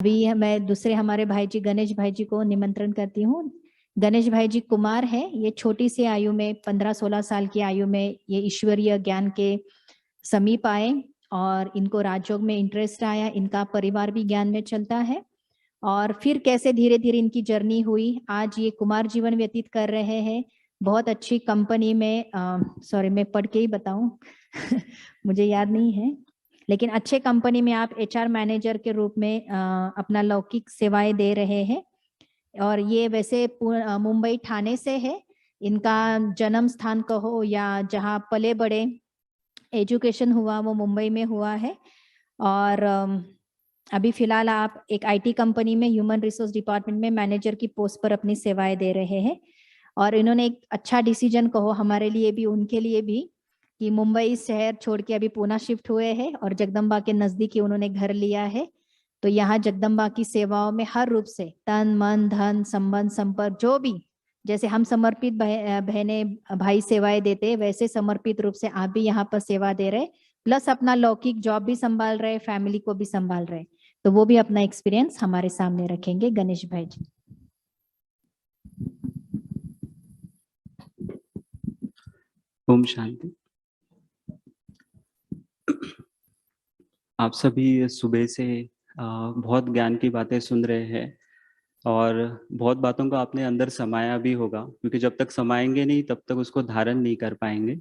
अभी मैं दूसरे हमारे भाई जी गणेश भाई जी को निमंत्रण करती हूँ। गणेश भाई जी कुमार है, ये छोटी सी आयु में 15-16 साल की आयु में ये ईश्वरीय ज्ञान के समीप आए और इनको राजयोग में इंटरेस्ट आया। इनका परिवार भी ज्ञान में चलता है और फिर कैसे धीरे धीरे इनकी जर्नी हुई। आज ये कुमार जीवन व्यतीत कर रहे हैं बहुत अच्छी कंपनी में। सॉरी, मैं पढ़ के ही बताऊं मुझे याद नहीं है, लेकिन अच्छे कंपनी में आप एचआर मैनेजर के रूप में अपना लौकिक सेवाएं दे रहे हैं। और ये वैसे मुंबई ठाणे से है। इनका जन्म स्थान कहो या जहाँ पले बड़े एजुकेशन हुआ वो मुंबई में हुआ है। और अभी फिलहाल आप एक आईटी कंपनी में ह्यूमन रिसोर्स डिपार्टमेंट में मैनेजर की पोस्ट पर अपनी सेवाएं दे रहे हैं। और इन्होंने एक अच्छा डिसीजन कहो हमारे लिए भी उनके लिए भी कि मुंबई शहर छोड़ के अभी पूना शिफ्ट हुए हैं और जगदम्बा के नजदीक ही उन्होंने घर लिया है। तो यहाँ जगदम्बा की सेवाओं में हर रूप से तन मन धन संबंध संपर्क जो भी, जैसे हम समर्पित बहने भाई सेवाएं देते वैसे समर्पित रूप से आप भी यहाँ पर सेवा दे रहे, प्लस अपना लौकिक जॉब भी संभाल रहे, फैमिली को भी संभाल रहे। तो वो भी अपना एक्सपीरियंस हमारे सामने रखेंगे गणेश भाई जी। ओम शांति। आप सभी सुबह से बहुत ज्ञान की बातें सुन रहे हैं और बहुत बातों का आपने अंदर समाया भी होगा, क्योंकि जब तक समाएंगे नहीं तब तक उसको धारण नहीं कर पाएंगे।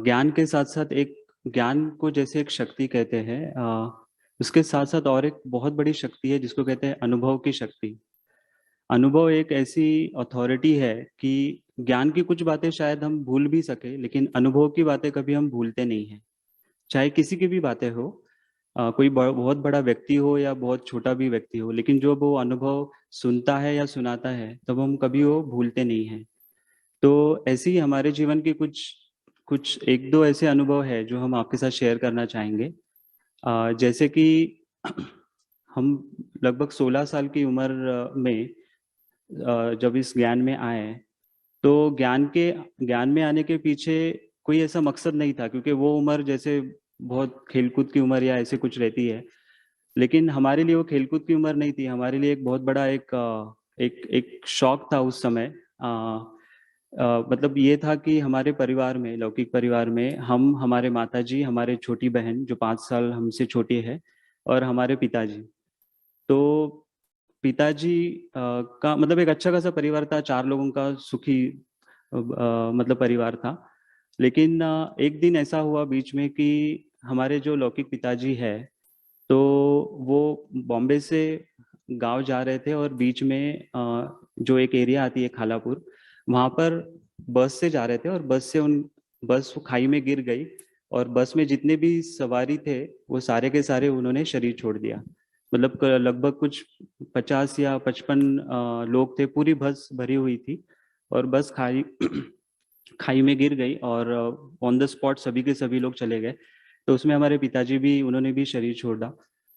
ज्ञान के साथ साथ एक ज्ञान को जैसे एक शक्ति कहते हैं, उसके साथ साथ और एक बहुत बड़ी शक्ति है जिसको कहते हैं अनुभव की शक्ति। अनुभव एक ऐसी अथॉरिटी है कि ज्ञान की कुछ बातें शायद हम भूल भी सके, लेकिन अनुभव की बातें कभी हम भूलते नहीं हैं। चाहे किसी की भी बातें हो, कोई बहुत बड़ा व्यक्ति हो या बहुत छोटा भी व्यक्ति हो, लेकिन जो वो अनुभव सुनता है या सुनाता है तब हम कभी वो भूलते नहीं हैं। तो ऐसे ही हमारे जीवन के कुछ कुछ एक दो ऐसे अनुभव है जो हम आपके साथ शेयर करना चाहेंगे। जैसे कि हम लगभग 16 साल की उम्र में जब इस ज्ञान में आए, तो ज्ञान में आने के पीछे कोई ऐसा मकसद नहीं था, क्योंकि वो उम्र जैसे बहुत खेलकूद की उम्र या ऐसे कुछ रहती है। लेकिन हमारे लिए वो खेलकूद की उम्र नहीं थी, हमारे लिए एक बहुत बड़ा एक शौक था उस समय। मतलब ये था कि हमारे परिवार में, लौकिक परिवार में, हम, हमारे माताजी, हमारे छोटी बहन जो 5 साल हमसे छोटी है, और हमारे पिताजी। तो पिताजी का मतलब एक अच्छा खासा परिवार था, 4 लोगों का सुखी मतलब परिवार था। लेकिन एक दिन ऐसा हुआ बीच में कि हमारे जो लौकिक पिताजी है, तो वो बॉम्बे से गांव जा रहे थे और बीच में जो एक एरिया आती है खालापुर, वहां पर बस से जा रहे थे और बस वो खाई में गिर गई और बस में जितने भी सवारी थे वो सारे के सारे उन्होंने शरीर छोड़ दिया। मतलब लगभग कुछ 50 या 55 लोग थे, पूरी बस भरी हुई थी और बस खाई खाई में गिर गई और ऑन द स्पॉट सभी के सभी लोग चले गए। तो उसमें हमारे पिताजी भी, उन्होंने भी शरीर छोड़ा।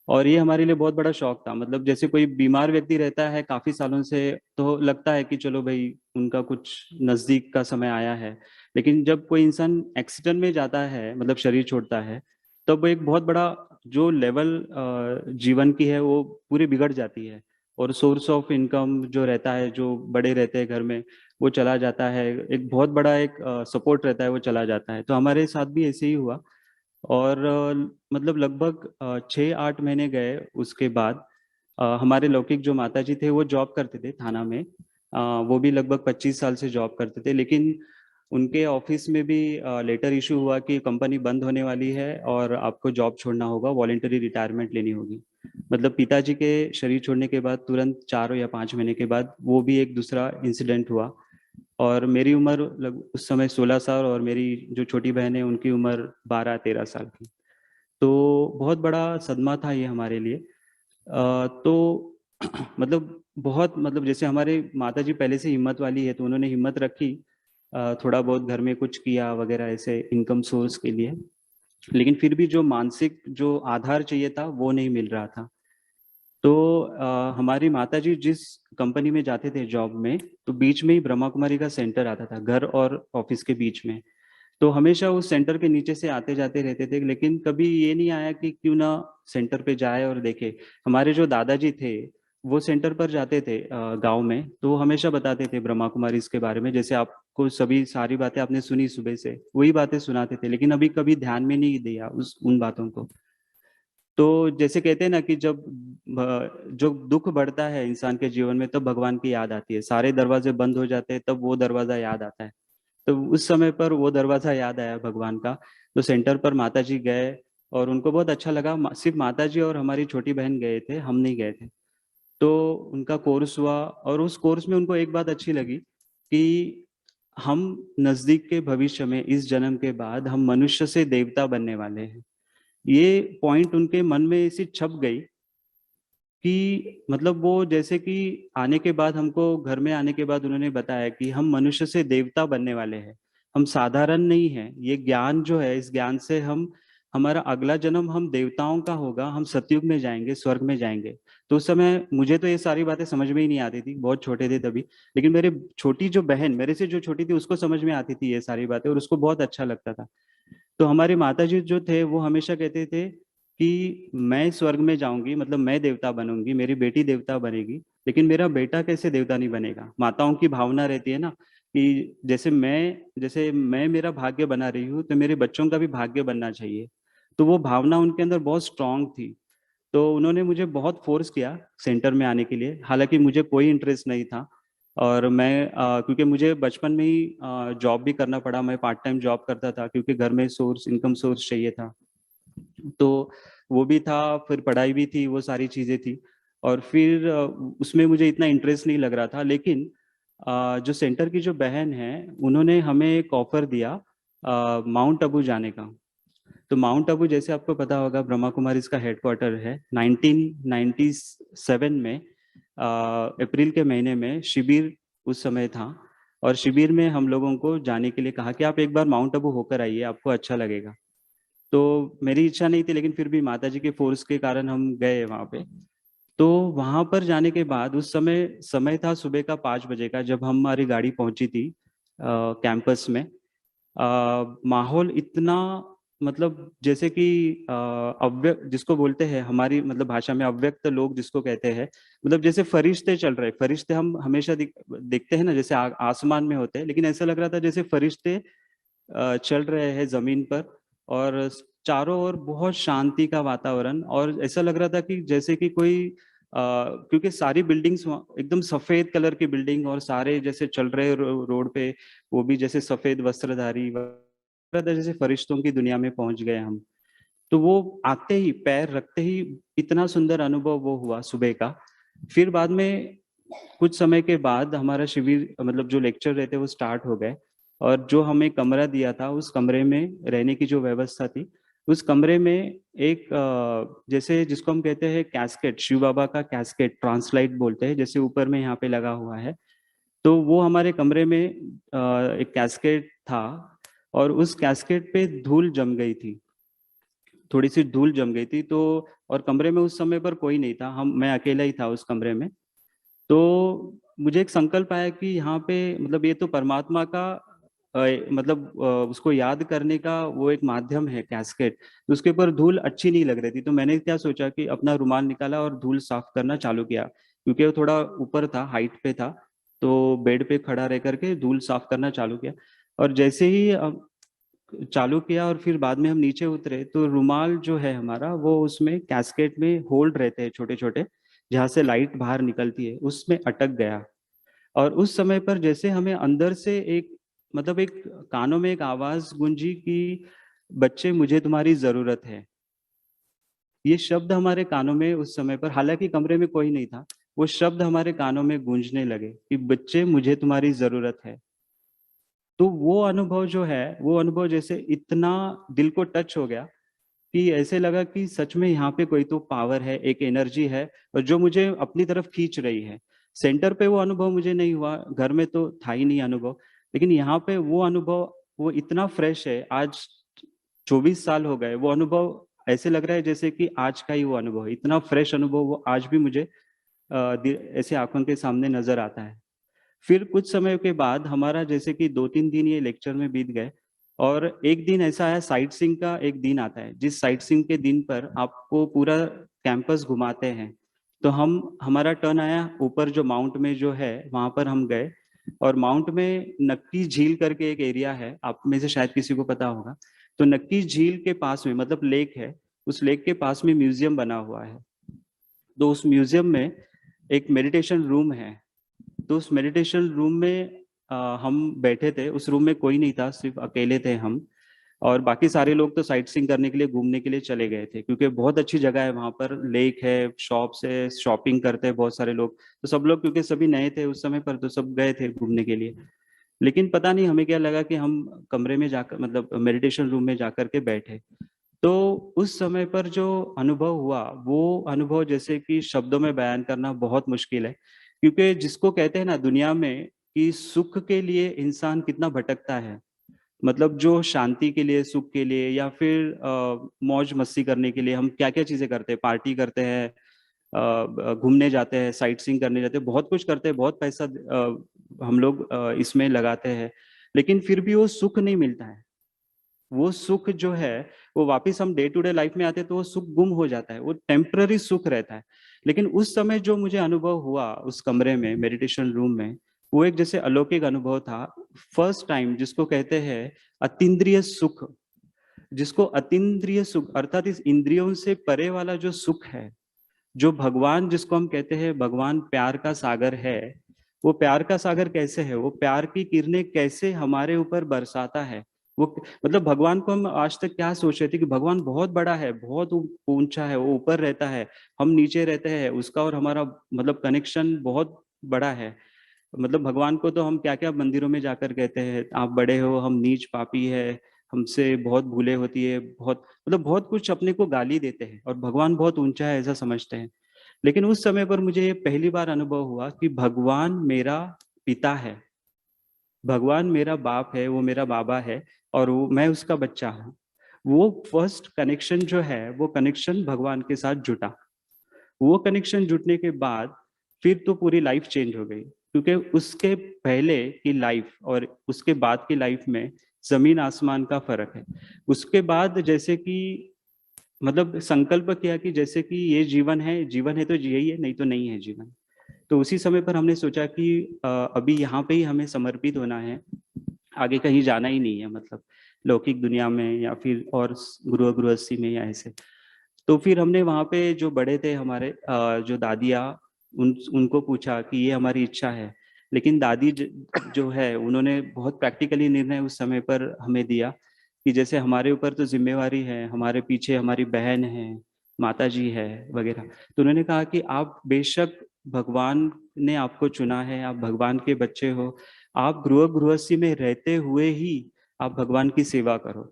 और ये हमारे लिए बहुत बड़ा शौक था। मतलब जैसे कोई बीमार व्यक्ति रहता है काफी सालों से, तो लगता है कि चलो भाई उनका कुछ नजदीक का समय आया है। लेकिन जब कोई इंसान एक्सीडेंट में जाता है, मतलब शरीर छोड़ता है, तब वो एक बहुत बड़ा जो लेवल जीवन की है वो पूरी बिगड़ जाती है। और सोर्स ऑफ इनकम जो रहता है, जो बड़े रहते हैं घर में, वो चला जाता है। एक बहुत बड़ा एक सपोर्ट रहता है, वो चला जाता है। तो हमारे साथ भी ऐसे ही हुआ। और मतलब लगभग 6-8 महीने गए उसके बाद। हमारे लौकिक जो माताजी थे वो जॉब करते थे थाना में। वो भी लगभग 25 साल से जॉब करते थे, लेकिन उनके ऑफिस में भी लेटर इशू हुआ कि कंपनी बंद होने वाली है और आपको जॉब छोड़ना होगा, वॉलेंटरी रिटायरमेंट लेनी होगी। मतलब पिताजी के शरीर छोड़ने के बाद तुरंत 4 या 5 महीने के बाद वो भी एक दूसरा इंसिडेंट हुआ। और मेरी उम्र उस समय 16 साल और मेरी जो छोटी बहन है उनकी उम्र 12-13 साल की। तो बहुत बड़ा सदमा था ये हमारे लिए। तो मतलब बहुत, मतलब जैसे हमारे माताजी पहले से हिम्मत वाली है तो उन्होंने हिम्मत रखी, थोड़ा बहुत घर में कुछ किया वगैरह ऐसे इनकम सोर्स के लिए। लेकिन फिर भी जो मानसिक जो आधार चाहिए था वो नहीं मिल रहा था। तो हमारी माताजी जिस कंपनी में जाते थे जॉब में, तो बीच में ही ब्रह्मा कुमारी का सेंटर आता था, घर और ऑफिस के बीच में। तो हमेशा उस सेंटर के नीचे से आते जाते रहते थे, लेकिन कभी ये नहीं आया कि क्यों ना सेंटर पे जाए और देखे। हमारे जो दादाजी थे वो सेंटर पर जाते थे गांव में, तो वो हमेशा बताते थे ब्रह्मा कुमारी इसके बारे में, जैसे आपको सभी सारी बातें आपने सुनी सुबह से वही बातें सुनाते थे, लेकिन अभी कभी ध्यान में नहीं दिया उस उन बातों को। तो जैसे कहते हैं ना कि जब जो दुख बढ़ता है इंसान के जीवन में तब भगवान की याद आती है, सारे दरवाजे बंद हो जाते हैं तब वो दरवाजा याद आता है। तो उस समय पर वो दरवाजा याद आया भगवान का। तो सेंटर पर माता जी गए और उनको बहुत अच्छा लगा। सिर्फ माता जी और हमारी छोटी बहन गए थे, हम नहीं गए थे। तो उनका कोर्स हुआ और उस कोर्स में उनको एक बात अच्छी लगी कि हम नजदीक के भविष्य में इस जन्म के बाद हम मनुष्य से देवता बनने वाले हैं। ये पॉइंट उनके मन में ऐसी छप गई कि मतलब वो जैसे कि आने के बाद हमको घर में आने के बाद उन्होंने बताया कि हम मनुष्य से देवता बनने वाले हैं। हम साधारण नहीं है, ये ज्ञान जो है इस ज्ञान से हम हमारा अगला जन्म हम देवताओं का होगा, हम सतयुग में जाएंगे, स्वर्ग में जाएंगे। तो उस समय मुझे तो ये सारी बातें समझ में ही नहीं आती थी, बहुत छोटे थे तभी। लेकिन मेरे छोटी जो बहन मेरे से जो छोटी थी उसको समझ में आती थी ये सारी बातें और उसको बहुत अच्छा लगता था। तो हमारे माताजी जो थे वो हमेशा कहते थे कि मैं स्वर्ग में जाऊंगी, मतलब मैं देवता बनूंगी, मेरी बेटी देवता बनेगी, लेकिन मेरा बेटा कैसे देवता नहीं बनेगा। माताओं की भावना रहती है ना कि जैसे मैं मेरा भाग्य बना रही हूँ तो मेरे बच्चों का भी भाग्य बनना चाहिए। तो वो भावना उनके अंदर बहुत स्ट्रांग थी। तो उन्होंने मुझे बहुत फोर्स किया सेंटर में आने के लिए, हालांकि मुझे कोई इंटरेस्ट नहीं था। और मैं क्योंकि मुझे बचपन में ही जॉब भी करना पड़ा, मैं पार्ट टाइम जॉब करता था क्योंकि घर में सोर्स इनकम सोर्स चाहिए था। तो वो भी था, फिर पढ़ाई भी थी, वो सारी चीजें थी। और फिर उसमें मुझे इतना इंटरेस्ट नहीं लग रहा था। लेकिन जो सेंटर की जो बहन है उन्होंने हमें एक ऑफर दिया माउंट आबू जाने का। तो माउंट आबू जैसे आपको पता होगा ब्रह्मा कुमारी इसका हेडक्वार्टर है। 1997 में अप्रैल के महीने में शिविर उस समय था, और शिविर में हम लोगों को जाने के लिए कहा कि आप एक बार माउंट आबू होकर आइए, आपको अच्छा लगेगा। तो मेरी इच्छा नहीं थी, लेकिन फिर भी माता जी के फोर्स के कारण हम गए वहां पे। तो वहां पर जाने के बाद उस समय समय था सुबह का 5 बजे का, जब हमारी गाड़ी पहुंची थी कैंपस में। माहौल इतना मतलब जैसे कि अव्यक्त जिसको बोलते हैं हमारी मतलब भाषा में, अव्यक्त लोग जिसको कहते हैं, मतलब जैसे फरिश्ते चल रहे। फरिश्ते हम हमेशा देखते हैं ना, जैसे आसमान में होते हैं, लेकिन ऐसा लग रहा था जैसे फरिश्ते चल रहे हैं जमीन पर। और चारों ओर बहुत शांति का वातावरण, और ऐसा लग रहा था कि जैसे कि कोई क्योंकि सारी बिल्डिंग्स एकदम सफेद कलर की बिल्डिंग, और सारे जैसे चल रहे रोड पे वो भी जैसे सफेद वस्त्रधारी, जैसे फरिश्तों की दुनिया में पहुंच गए हम। तो वो आते ही पैर रखते ही इतना सुंदर अनुभव वो हुआ सुबह का। फिर बाद में कुछ समय के बाद हमारा शिविर मतलब जो लेक्चर रहते वो स्टार्ट हो गए। और जो हमें कमरा दिया था उस कमरे में रहने की जो व्यवस्था थी, उस कमरे में एक जैसे जिसको हम कहते हैं कैस्केट, शिव बाबा का कैस्केट, ट्रांसलाइट बोलते हैं, जैसे ऊपर में यहाँ पे लगा हुआ है। तो वो हमारे कमरे में एक कैस्केट था, और उस कैस्केट पे धूल जम गई थी, थोड़ी सी धूल जम गई थी। तो और कमरे में उस समय पर कोई नहीं था, मैं अकेला ही था उस कमरे में। तो मुझे एक संकल्प आया कि यहाँ पे मतलब ये तो परमात्मा का मतलब उसको याद करने का वो एक माध्यम है कैस्केट। तो उसके ऊपर धूल अच्छी नहीं लग रही थी, तो मैंने क्या सोचा कि अपना रुमाल निकाला और धूल साफ करना चालू किया, क्योंकि वो थोड़ा ऊपर था, हाइट पे था। तो बेड पे खड़ा रह करके धूल साफ करना चालू किया। और जैसे ही चालू किया और फिर बाद में हम नीचे उतरे, तो रुमाल जो है हमारा वो उसमें कैस्केट में होल्ड रहते हैं छोटे छोटे, जहाँ से लाइट बाहर निकलती है, उसमें अटक गया। और उस समय पर जैसे हमें अंदर से एक मतलब एक कानों में एक आवाज गूंजी कि बच्चे मुझे तुम्हारी जरूरत है। ये शब्द हमारे कानों में उस समय पर, हालांकि कमरे में कोई नहीं था, वो शब्द हमारे कानों में गूंजने लगे कि बच्चे मुझे तुम्हारी जरूरत है। तो वो अनुभव जो है, वो अनुभव जैसे इतना दिल को टच हो गया कि ऐसे लगा कि सच में यहाँ पे कोई तो पावर है, एक एनर्जी है, और जो मुझे अपनी तरफ खींच रही है। सेंटर पे वो अनुभव मुझे नहीं हुआ, घर में तो था ही नहीं अनुभव, लेकिन यहाँ पे वो अनुभव वो इतना फ्रेश है। आज 24 साल हो गए, वो अनुभव ऐसे लग रहा है जैसे कि आज का ही वो अनुभव है। इतना फ्रेश अनुभव वो आज भी मुझे ऐसे आंखों के सामने नजर आता है। फिर कुछ समय के बाद हमारा जैसे कि 2-3 दिन ये लेक्चर में बीत गए। और एक दिन ऐसा है, साइट सीइंग का एक दिन आता है, जिस साइट सीइंग के दिन पर आपको पूरा कैंपस घुमाते हैं। तो हमारा टर्न आया, ऊपर जो माउंट में जो है वहां पर हम गए। और माउंट में नक्की झील करके एक एरिया है, आप में से शायद किसी को पता होगा। तो नक्की झील के पास में, मतलब लेक है, उस लेक के पास में म्यूजियम बना हुआ है। तो उस म्यूजियम में एक मेडिटेशन रूम है। तो उस मेडिटेशन रूम में हम बैठे थे। उस रूम में कोई नहीं था, सिर्फ अकेले थे हम। और बाकी सारे लोग तो साइट सीइंग करने के लिए, घूमने के लिए चले गए थे, क्योंकि बहुत अच्छी जगह है वहां पर, लेक है, शॉप्स है, शॉपिंग करते हैं बहुत सारे लोग। तो सब लोग, क्योंकि सभी नए थे उस समय पर, तो सब गए थे घूमने के लिए। लेकिन पता नहीं हमें क्या लगा कि हम कमरे में जाकर, मतलब मेडिटेशन रूम में जाकर के बैठे। तो उस समय पर जो अनुभव हुआ, वो अनुभव जैसे कि शब्दों में बयान करना बहुत मुश्किल है। क्योंकि जिसको कहते हैं ना दुनिया में कि सुख के लिए इंसान कितना भटकता है, मतलब जो शांति के लिए, सुख के लिए, या फिर मौज मस्ती करने के लिए हम क्या क्या चीजें करते हैं, पार्टी करते हैं, घूमने जाते हैं, साइट सीइंग करने जाते हैं, बहुत कुछ करते हैं, बहुत पैसा हम लोग इसमें लगाते हैं। लेकिन फिर भी वो सुख नहीं मिलता है। वो सुख जो है, वो वापस हम डे टू डे लाइफ में आते हैं तो वो सुख गुम हो जाता है, वो टेम्पररी सुख रहता है। लेकिन उस समय जो मुझे अनुभव हुआ उस कमरे में, मेडिटेशन रूम में, वो एक जैसे अलौकिक अनुभव था। फर्स्ट टाइम, जिसको कहते हैं अतीन्द्रिय सुख, जिसको अतीन्द्रिय सुख अर्थात इस इंद्रियों से परे वाला जो सुख है, जो भगवान, जिसको हम कहते हैं भगवान प्यार का सागर है। वो प्यार का सागर कैसे है, वो प्यार की किरणें कैसे हमारे ऊपर बरसाता है। वो, मतलब भगवान को हम आज तक क्या सोच रहे थे कि भगवान बहुत बड़ा है, बहुत ऊंचा है, वो ऊपर रहता है, हम नीचे रहते हैं, उसका और हमारा मतलब कनेक्शन बहुत बड़ा है। मतलब भगवान को तो हम क्या क्या मंदिरों में जाकर कहते हैं, आप बड़े हो, हम नीच पापी है, हमसे बहुत भूले होती है, बहुत मतलब बहुत कुछ अपने को गाली देते हैं, और भगवान बहुत ऊंचा है ऐसा समझते हैं। लेकिन उस समय पर मुझे ये पहली बार अनुभव हुआ कि भगवान मेरा पिता है, भगवान मेरा बाप है, वो मेरा बाबा है, और वो मैं उसका बच्चा हूँ। वो फर्स्ट कनेक्शन जो है, वो कनेक्शन भगवान के साथ जुटा। वो कनेक्शन जुटने के बाद फिर तो पूरी लाइफ चेंज हो गई, क्योंकि उसके पहले की लाइफ और उसके बाद की लाइफ में जमीन आसमान का फर्क है। उसके बाद जैसे कि मतलब संकल्प किया कि जैसे कि ये जीवन है, जीवन है तो यही है, नहीं तो नहीं है जीवन। तो उसी समय पर हमने सोचा कि अभी यहाँ पे ही हमें समर्पित होना है, आगे कहीं जाना ही नहीं है, मतलब लौकिक दुनिया में या फिर और गृहस्थी में या ऐसे। तो फिर हमने वहाँ पे जो बड़े थे हमारे, जो दादियाँ, उनको पूछा कि ये हमारी इच्छा है। लेकिन दादी जो है, उन्होंने बहुत प्रैक्टिकली निर्णय उस समय पर हमें दिया कि जैसे हमारे ऊपर तो जिम्मेवारी है, हमारे पीछे हमारी बहन है, माता जी है वगैरह। तो उन्होंने कहा कि आप बेशक, भगवान ने आपको चुना है, आप भगवान के बच्चे हो, आप गृहस्थी में रहते हुए ही आप भगवान की सेवा करो।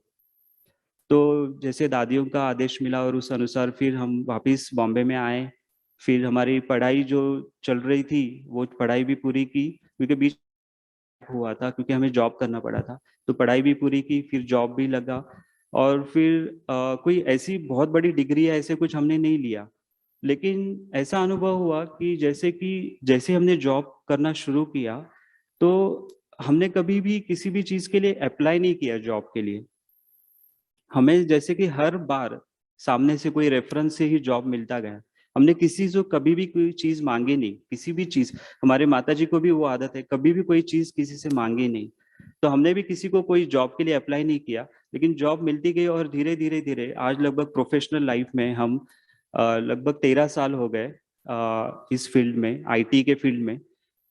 तो जैसे दादियों का आदेश मिला और उस अनुसार फिर हम वापस बॉम्बे में आए। फिर हमारी पढ़ाई जो चल रही थी, वो पढ़ाई भी पूरी की, क्योंकि बीच हुआ था, क्योंकि हमें जॉब करना पड़ा था। तो पढ़ाई भी पूरी की, फिर जॉब भी लगा। और फिर कोई ऐसी बहुत बड़ी डिग्री है ऐसे कुछ हमने नहीं लिया। लेकिन ऐसा अनुभव हुआ कि जैसे हमने जॉब करना शुरू किया, तो हमने कभी भी किसी भी चीज के लिए अप्लाई नहीं किया जॉब के लिए। हमें जैसे कि हर बार सामने से कोई रेफरेंस से ही जॉब मिलता गया। हमने किसी से कभी भी कोई चीज मांगी नहीं, किसी भी चीज। हमारे माताजी को भी वो आदत है, कभी भी कोई चीज किसी से मांगी नहीं। तो हमने भी किसी को कोई जॉब के लिए अप्लाई नहीं किया। लेकिन जॉब मिलती गई, और धीरे धीरे धीरे आज लगभग प्रोफेशनल लाइफ में हम लगभग 13 साल हो गए इस फील्ड में, आईटी के फील्ड में।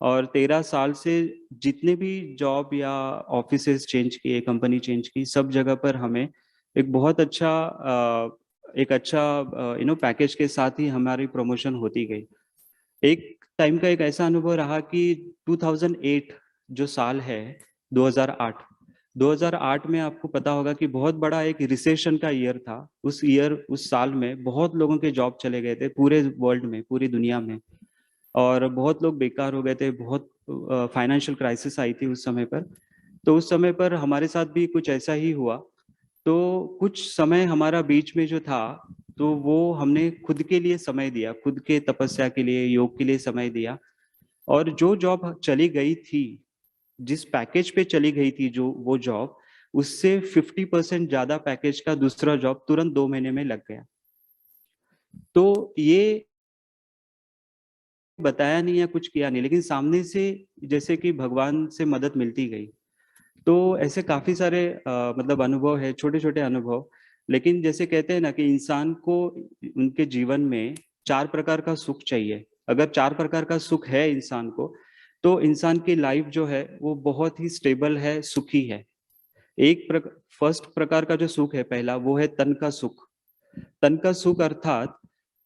और 13 साल से जितने भी जॉब या ऑफिसेज चेंज किए, कंपनी चेंज की, सब जगह पर हमें एक बहुत अच्छा पैकेज के साथ ही हमारी प्रमोशन होती गई। एक टाइम का एक ऐसा अनुभव रहा कि 2008 जो साल है, 2008, 2008 में आपको पता होगा कि बहुत बड़ा एक रिसेशन का ईयर था। उस साल में बहुत लोगों के जॉब चले गए थे, पूरे वर्ल्ड में, पूरी दुनिया में। और बहुत लोग बेकार हो गए थे, बहुत फाइनेंशियल क्राइसिस आई थी उस समय पर। तो उस समय पर हमारे साथ भी कुछ ऐसा ही हुआ। तो कुछ समय हमारा बीच में जो था, तो वो हमने खुद के लिए समय दिया, खुद के तपस्या के लिए, योग के लिए समय दिया। और जो जॉब चली गई थी, जिस पैकेज पे चली गई थी जो वो जॉब, उससे 50% ज्यादा पैकेज का दूसरा जॉब तुरंत 2 महीने में लग गया। तो ये बताया नहीं या कुछ किया नहीं, लेकिन सामने से जैसे कि भगवान से मदद मिलती गई। तो ऐसे काफी सारे मतलब अनुभव है, छोटे छोटे अनुभव। लेकिन जैसे कहते हैं ना कि इंसान को उनके जीवन में 4 प्रकार का सुख चाहिए। अगर 4 प्रकार का सुख है इंसान को, तो इंसान की लाइफ जो है वो बहुत ही स्टेबल है, सुखी है। फर्स्ट प्रकार का जो सुख है पहला, वो है तन का सुख। तन का सुख अर्थात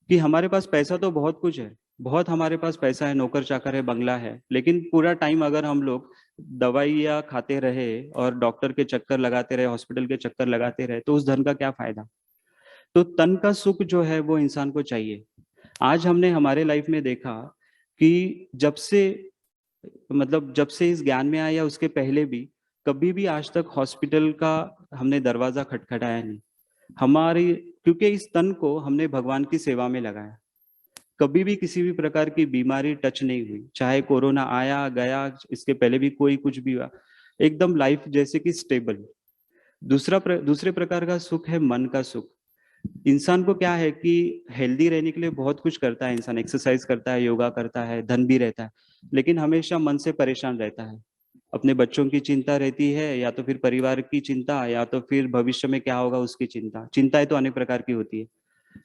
कि हमारे पास पैसा तो बहुत कुछ है, बहुत हमारे पास पैसा है, नौकर चाकर है, बंगला है, लेकिन पूरा टाइम अगर हम लोग दवाइयाँ खाते रहे और डॉक्टर के चक्कर लगाते रहे, हॉस्पिटल के चक्कर लगाते रहे, तो उस धन का क्या फायदा। तो तन का सुख जो है वो इंसान को चाहिए। आज हमने हमारे लाइफ में देखा कि जब से इस ज्ञान में आया या उसके पहले भी, कभी भी आज तक हॉस्पिटल का हमने दरवाजा खटखटाया नहीं हमारी, क्योंकि इस तन को हमने भगवान की सेवा में लगाया। कभी भी किसी भी प्रकार की बीमारी टच नहीं हुई, चाहे कोरोना आया गया, इसके पहले भी कोई कुछ भी हुआ, एकदम लाइफ जैसे कि स्टेबल। दूसरे प्रकार का सुख है मन का सुख। इंसान को क्या है कि हेल्दी रहने के लिए बहुत कुछ करता है, इंसान एक्सरसाइज करता है, योगा करता है, धन भी रहता है, लेकिन हमेशा मन से परेशान रहता है। अपने बच्चों की चिंता रहती है, या तो फिर परिवार की चिंता, या तो फिर भविष्य में क्या होगा उसकी चिंता। चिंताएं तो अनेक प्रकार की होती है,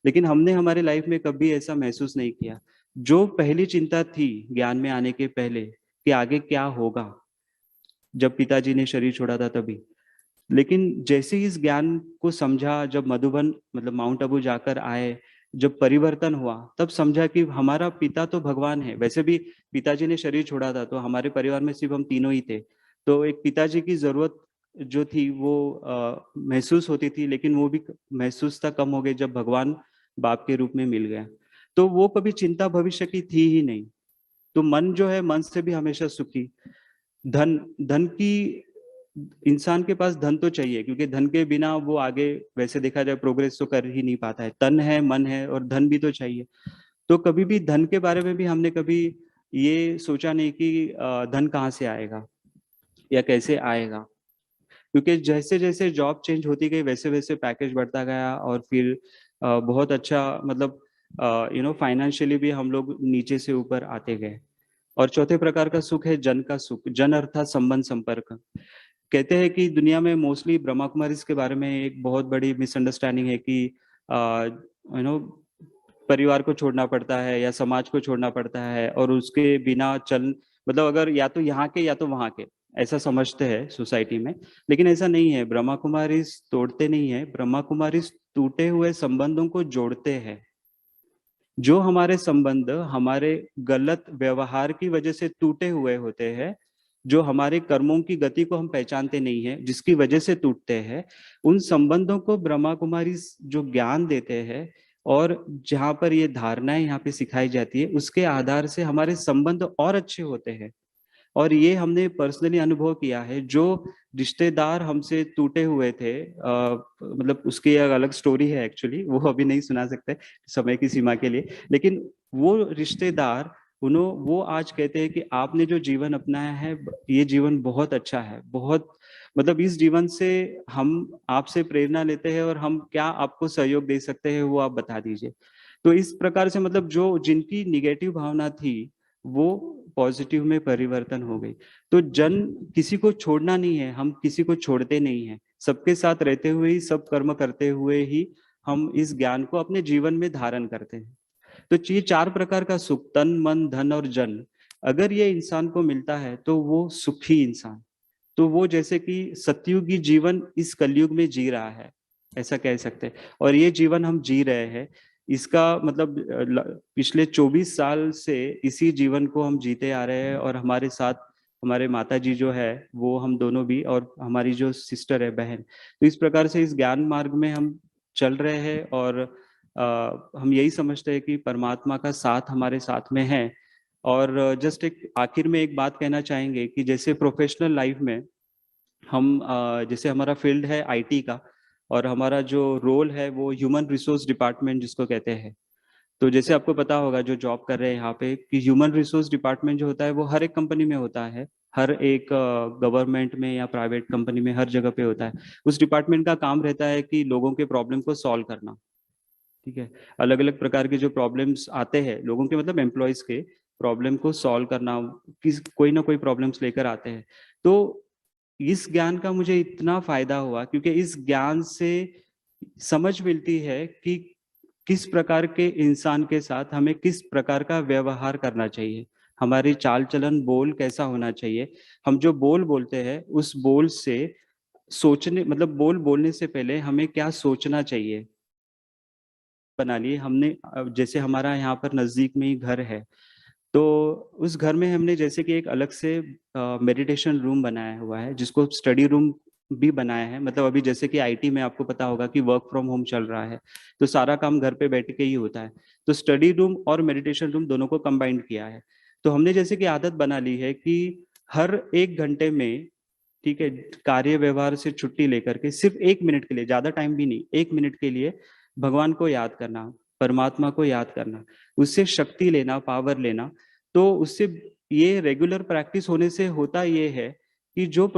लेकिन हमने हमारे लाइफ में कभी ऐसा महसूस नहीं किया। जो पहली चिंता थी ज्ञान में आने के पहले कि आगे क्या होगा, जब पिताजी ने शरीर छोड़ा था तभी। लेकिन जैसे ही इस ज्ञान को समझा, जब मधुबन मतलब माउंट आबू जाकर आए, जब परिवर्तन हुआ, तब समझा कि हमारा पिता तो भगवान है। वैसे भी पिताजी ने शरीर छोड़ा था तो हमारे परिवार में सिर्फ हम तीनों ही थे, तो एक पिताजी की जरूरत जो थी वो महसूस होती थी, लेकिन वो भी महसूस था कम हो गई जब भगवान बाप के रूप में मिल गया। तो वो कभी चिंता भविष्य की थी ही नहीं। तो मन जो है, मन से भी हमेशा सुखी। धन धन की इंसान के पास धन तो चाहिए, क्योंकि धन के बिना वो आगे वैसे देखा जाए प्रोग्रेस तो कर ही नहीं पाता है। तन है, मन है, और धन भी तो चाहिए। तो कभी भी धन के बारे में भी हमने कभी ये सोचा नहीं कि धन कहाँ से आएगा या कैसे आएगा, क्योंकि जैसे जैसे जॉब चेंज होती गई वैसे वैसे पैकेज बढ़ता गया, और फिर बहुत अच्छा मतलब फाइनेंशियली भी हम लोग नीचे से ऊपर आते गए। और चौथे प्रकार का सुख है जन का सुख। जन अर्थात संबंध संपर्क। कहते हैं कि दुनिया में मोस्टली ब्रह्मा कुमारीज के बारे में एक बहुत बड़ी मिसअंडरस्टैंडिंग है कि परिवार को छोड़ना पड़ता है या समाज को छोड़ना पड़ता है, और उसके बिना चल मतलब अगर या तो यहाँ के या तो वहाँ के, ऐसा समझते हैं सोसाइटी में। लेकिन ऐसा नहीं है। ब्रह्मा कुमारीज तोड़ते नहीं है, ब्रह्मा कुमारीज टूटे हुए संबंधों को जोड़ते हैं। जो हमारे संबंध हमारे गलत व्यवहार की वजह से टूटे हुए होते हैं, जो हमारे कर्मों की गति को हम पहचानते नहीं है, जिसकी वजह से टूटते हैं, उन संबंधों को ब्रह्मा कुमारी जो ज्ञान देते हैं, और जहाँ पर ये धारणाएं यहाँ पे सिखाई जाती है, उसके आधार से हमारे संबंध और अच्छे होते हैं। और ये हमने पर्सनली अनुभव किया है। जो रिश्तेदार हमसे टूटे हुए थे, मतलब उसकी एक अलग स्टोरी है एक्चुअली, वो अभी नहीं सुना सकते समय की सीमा के लिए। लेकिन वो रिश्तेदार वो आज कहते हैं कि आपने जो जीवन अपनाया है, ये जीवन बहुत अच्छा है, बहुत मतलब इस जीवन से हम आपसे प्रेरणा लेते हैं, और हम क्या आपको सहयोग दे सकते हैं वो आप बता दीजिए। तो इस प्रकार से मतलब जो जिनकी निगेटिव भावना थी वो पॉजिटिव में परिवर्तन हो गई। तो जन किसी को छोड़ना नहीं है, हम किसी को छोड़ते नहीं है। सबके साथ रहते हुए ही, सब कर्म करते हुए ही हम इस ज्ञान को अपने जीवन में धारण करते हैं। तो ये 4 प्रकार का सुख, तन मन धन और जन, अगर ये इंसान को मिलता है तो वो सुखी इंसान। तो वो जैसे कि सतयुगी जीवन इस कलयुग में जी रहा है, ऐसा कह सकते हैं। और ये जीवन हम जी रहे हैं, इसका मतलब पिछले 24 साल से इसी जीवन को हम जीते आ रहे हैं। और हमारे साथ हमारे माता जी जो है, वो हम दोनों भी, और हमारी जो सिस्टर है, बहन। तो इस प्रकार से इस ज्ञान मार्ग में हम चल रहे हैं, और हम यही समझते हैं कि परमात्मा का साथ हमारे साथ में है। और जस्ट एक आखिर में एक बात कहना चाहेंगे कि जैसे प्रोफेशनल लाइफ में हम जैसे हमारा फील्ड है आईटी का, और हमारा जो रोल है वो ह्यूमन रिसोर्स डिपार्टमेंट जिसको कहते हैं। तो जैसे आपको पता होगा जो जॉब कर रहे हैं यहाँ पे, कि ह्यूमन रिसोर्स डिपार्टमेंट जो होता है वो हर एक कंपनी में होता है, हर एक गवर्नमेंट में या प्राइवेट कंपनी में हर जगह पे होता है। उस डिपार्टमेंट का काम रहता है कि लोगों के प्रॉब्लम को सॉल्व करना। ठीक है, अलग अलग प्रकार के जो प्रॉब्लम्स आते हैं लोगों के, मतलब एम्प्लॉयज के प्रॉब्लम को सॉल्व करना, कोई ना कोई प्रॉब्लम्स लेकर आते हैं। तो इस ज्ञान का मुझे इतना फायदा हुआ क्योंकि इस ज्ञान से समझ मिलती है कि किस प्रकार के इंसान के साथ हमें किस प्रकार का व्यवहार करना चाहिए, हमारी चाल चलन बोल कैसा होना चाहिए। हम जो बोल बोलते हैं उस बोल से सोचने, मतलब बोल बोलने से पहले हमें क्या सोचना चाहिए बना लिए हमने। जैसे हमारा यहाँ पर नजदीक में ही घर है, तो उस घर में हमने जैसे कि एक अलग से मेडिटेशन रूम बनाया हुआ है जिसको स्टडी रूम भी बनाया है। मतलब अभी जैसे कि आईटी में आपको पता होगा कि वर्क फ्रॉम होम चल रहा है, तो सारा काम घर पे बैठ के ही होता है। तो स्टडी रूम और मेडिटेशन रूम दोनों को कंबाइंड किया है। तो हमने जैसे कि आदत बना ली है कि हर 1 घंटे में, ठीक है, कार्य व्यवहार से छुट्टी लेकर के सिर्फ 1 मिनट के लिए, ज्यादा टाइम भी नहीं, 1 मिनट के लिए भगवान को याद करना, परमात्मा को याद करना, उससे शक्ति लेना, पावर लेना। तो उससे ये रेगुलर प्रैक्टिस होने से होता ये है कि जो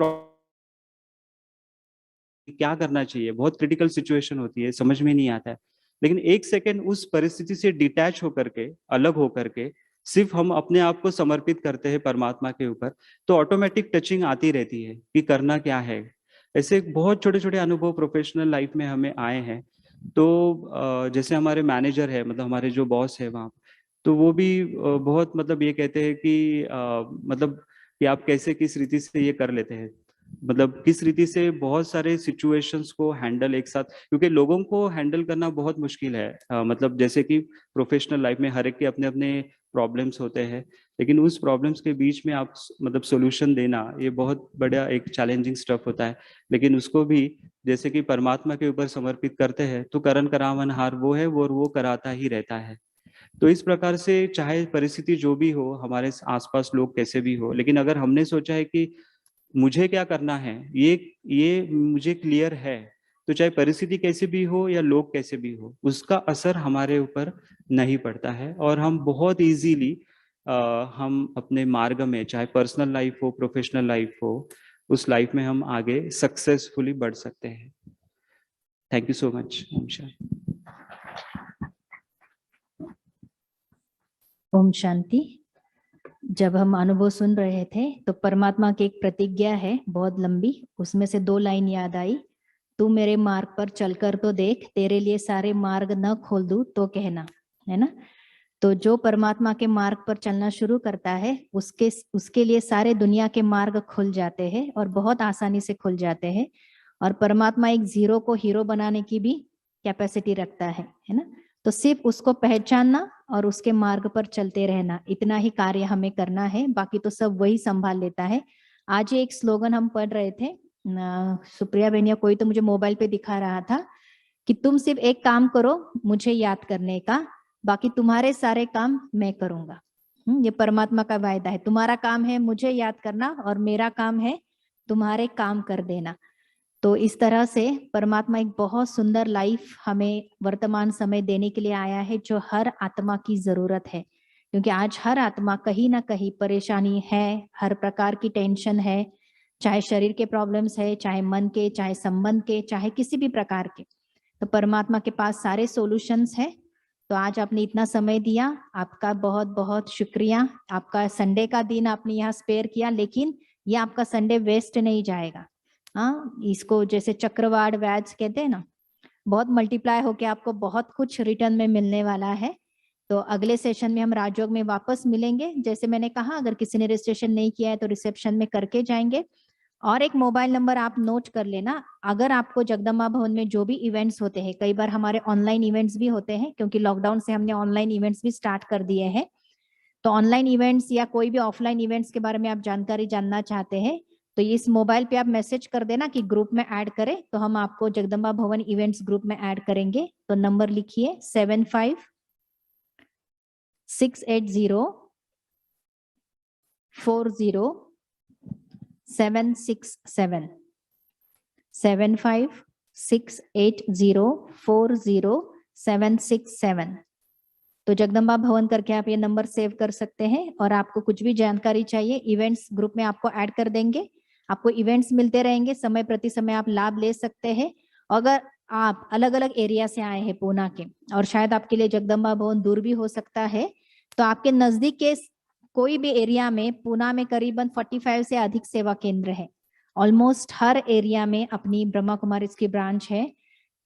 क्या करना चाहिए, बहुत क्रिटिकल सिचुएशन होती है, समझ में नहीं आता है, लेकिन 1 सेकंड उस परिस्थिति से डिटैच होकर के, अलग होकर के सिर्फ हम अपने आप को समर्पित करते हैं परमात्मा के ऊपर, तो ऑटोमेटिक टचिंग आती रहती है कि करना क्या है। ऐसे बहुत छोटे छोटे अनुभव प्रोफेशनल लाइफ में हमें आए हैं। तो जैसे हमारे मैनेजर है, मतलब हमारे जो बॉस है वहाँ, तो वो भी बहुत मतलब ये कहते हैं कि मतलब कि आप कैसे किस रीति से ये कर लेते हैं, मतलब किस रीति से बहुत सारे सिचुएशंस को हैंडल एक साथ, क्योंकि लोगों को हैंडल करना बहुत मुश्किल है। मतलब जैसे कि प्रोफेशनल लाइफ में हर एक के अपने अपने प्रॉब्लम्स होते हैं, लेकिन उस प्रॉब्लम्स के बीच में आप मतलब सॉल्यूशन देना, ये बहुत बड़ा एक चैलेंजिंग स्टफ होता है। लेकिन उसको भी जैसे कि परमात्मा के ऊपर समर्पित करते हैं तो करण करावन हार वो है, वो कराता ही रहता है। तो इस प्रकार से चाहे परिस्थिति जो भी हो, हमारे आसपास लोग कैसे भी हो, लेकिन अगर हमने सोचा है कि मुझे क्या करना है, ये मुझे क्लियर है, तो चाहे परिस्थिति कैसे भी हो या लोग कैसे भी हो, उसका असर हमारे ऊपर नहीं पड़ता है और हम बहुत इजीली हम अपने मार्ग में, चाहे पर्सनल लाइफ हो, प्रोफेशनल लाइफ हो, उस लाइफ में हम आगे सक्सेसफुली बढ़ सकते हैं। Thank you so much. ओम शांति। जब हम अनुभव सुन रहे थे तो परमात्मा की एक प्रतिज्ञा है बहुत लंबी, उसमें से 2 लाइन याद आई। तू मेरे मार्ग पर चलकर तो देख, तेरे लिए सारे मार्ग न खोल दूं तो कहना, है ना। तो जो परमात्मा के मार्ग पर चलना शुरू करता है उसके लिए सारे दुनिया के मार्ग खुल जाते हैं और बहुत आसानी से खुल जाते हैं। और परमात्मा एक जीरो को हीरो बनाने की भी कैपेसिटी रखता है ना। तो सिर्फ उसको पहचानना और उसके मार्ग पर चलते रहना, इतना ही कार्य हमें करना है, बाकी तो सब वही संभाल लेता है। आज एक स्लोगन हम पढ़ रहे थे, सुप्रिया बहन या कोई तो मुझे मोबाइल पे दिखा रहा था कि तुम सिर्फ एक काम करो मुझे याद करने का, बाकी तुम्हारे सारे काम मैं करूंगा। ये परमात्मा का वायदा है, तुम्हारा काम है मुझे याद करना और मेरा काम है तुम्हारे काम कर देना। तो इस तरह से परमात्मा एक बहुत सुंदर लाइफ हमें वर्तमान समय देने के लिए आया है, जो हर आत्मा की जरूरत है। क्योंकि आज हर आत्मा कहीं ना कहीं परेशानी है, हर प्रकार की टेंशन है, चाहे शरीर के प्रॉब्लम्स है, चाहे मन के, चाहे संबंध के, चाहे किसी भी प्रकार के। तो परमात्मा के पास सारे सॉल्यूशंस है। तो आज आपने इतना समय दिया, आपका बहुत बहुत शुक्रिया। आपका संडे का दिन आपने यहाँ स्पेयर किया, लेकिन ये आपका संडे वेस्ट नहीं जाएगा। हाँ, इसको जैसे चक्रवाड़ व्याज कहते हैं ना, बहुत मल्टीप्लाई होके आपको बहुत कुछ रिटर्न में मिलने वाला है। तो अगले सेशन में हम राजयोग में वापस मिलेंगे। जैसे मैंने कहा, अगर किसी ने रजिस्ट्रेशन नहीं किया है तो रिसेप्शन में करके जाएंगे। और एक मोबाइल नंबर आप नोट कर लेना, अगर आपको जगदम्बा भवन में जो भी इवेंट्स होते हैं, कई बार हमारे ऑनलाइन इवेंट्स भी होते हैं, क्योंकि लॉकडाउन से हमने ऑनलाइन इवेंट्स भी स्टार्ट कर दिए हैं। तो ऑनलाइन इवेंट्स या कोई भी ऑफलाइन इवेंट्स के बारे में आप जानकारी जानना चाहते हैं तो इस मोबाइल पे आप मैसेज कर देना कि ग्रुप में ऐड करें, तो हम आपको जगदम्बा भवन इवेंट्स ग्रुप में ऐड करेंगे। तो नंबर लिखिए 7568040767 7568040767। तो जगदम्बा भवन करके आप ये नंबर सेव कर सकते हैं। और आपको कुछ भी जानकारी चाहिए, इवेंट्स ग्रुप में आपको ऐड कर देंगे। आपको इवेंट्स मिलते रहेंगे, समय प्रति समय आप लाभ ले सकते हैं। अगर आप अलग अलग एरिया से आए हैं पूना के, और शायद आपके लिए जगदम्बा भवन दूर भी हो सकता है, तो आपके नजदीक के कोई भी एरिया में, पूना में करीबन 45 से अधिक सेवा केंद्र है। ऑलमोस्ट हर एरिया में अपनी ब्रह्मा कुमारीज की ब्रांच है।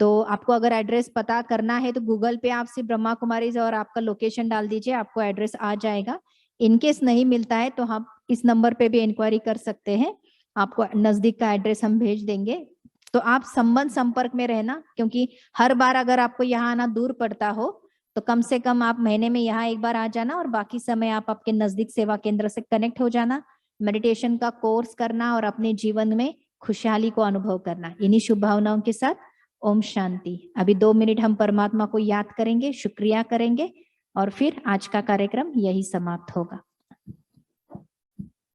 तो आपको अगर एड्रेस पता करना है तो गूगल पे आप सिर्फ ब्रह्मा कुमारीज और आपका लोकेशन डाल दीजिए, आपको एड्रेस आ जाएगा। इनकेस नहीं मिलता है तो हम इस नंबर पे भी इंक्वायरी कर सकते हैं, आपको नजदीक का एड्रेस हम भेज देंगे। तो आप संपर्क में रहना, क्योंकि हर बार अगर आपको यहाँ आना दूर पड़ता हो तो कम से कम आप महीने में यहाँ एक बार आ जाना, और बाकी समय आप आपके नजदीक सेवा केंद्र से कनेक्ट हो जाना, मेडिटेशन का कोर्स करना और अपने जीवन में खुशहाली को अनुभव करना। इन्हीं शुभ भावनाओं के साथ ओम शांति। अभी 2 मिनट हम परमात्मा को याद करेंगे, शुक्रिया करेंगे, और फिर आज का कार्यक्रम यही समाप्त होगा।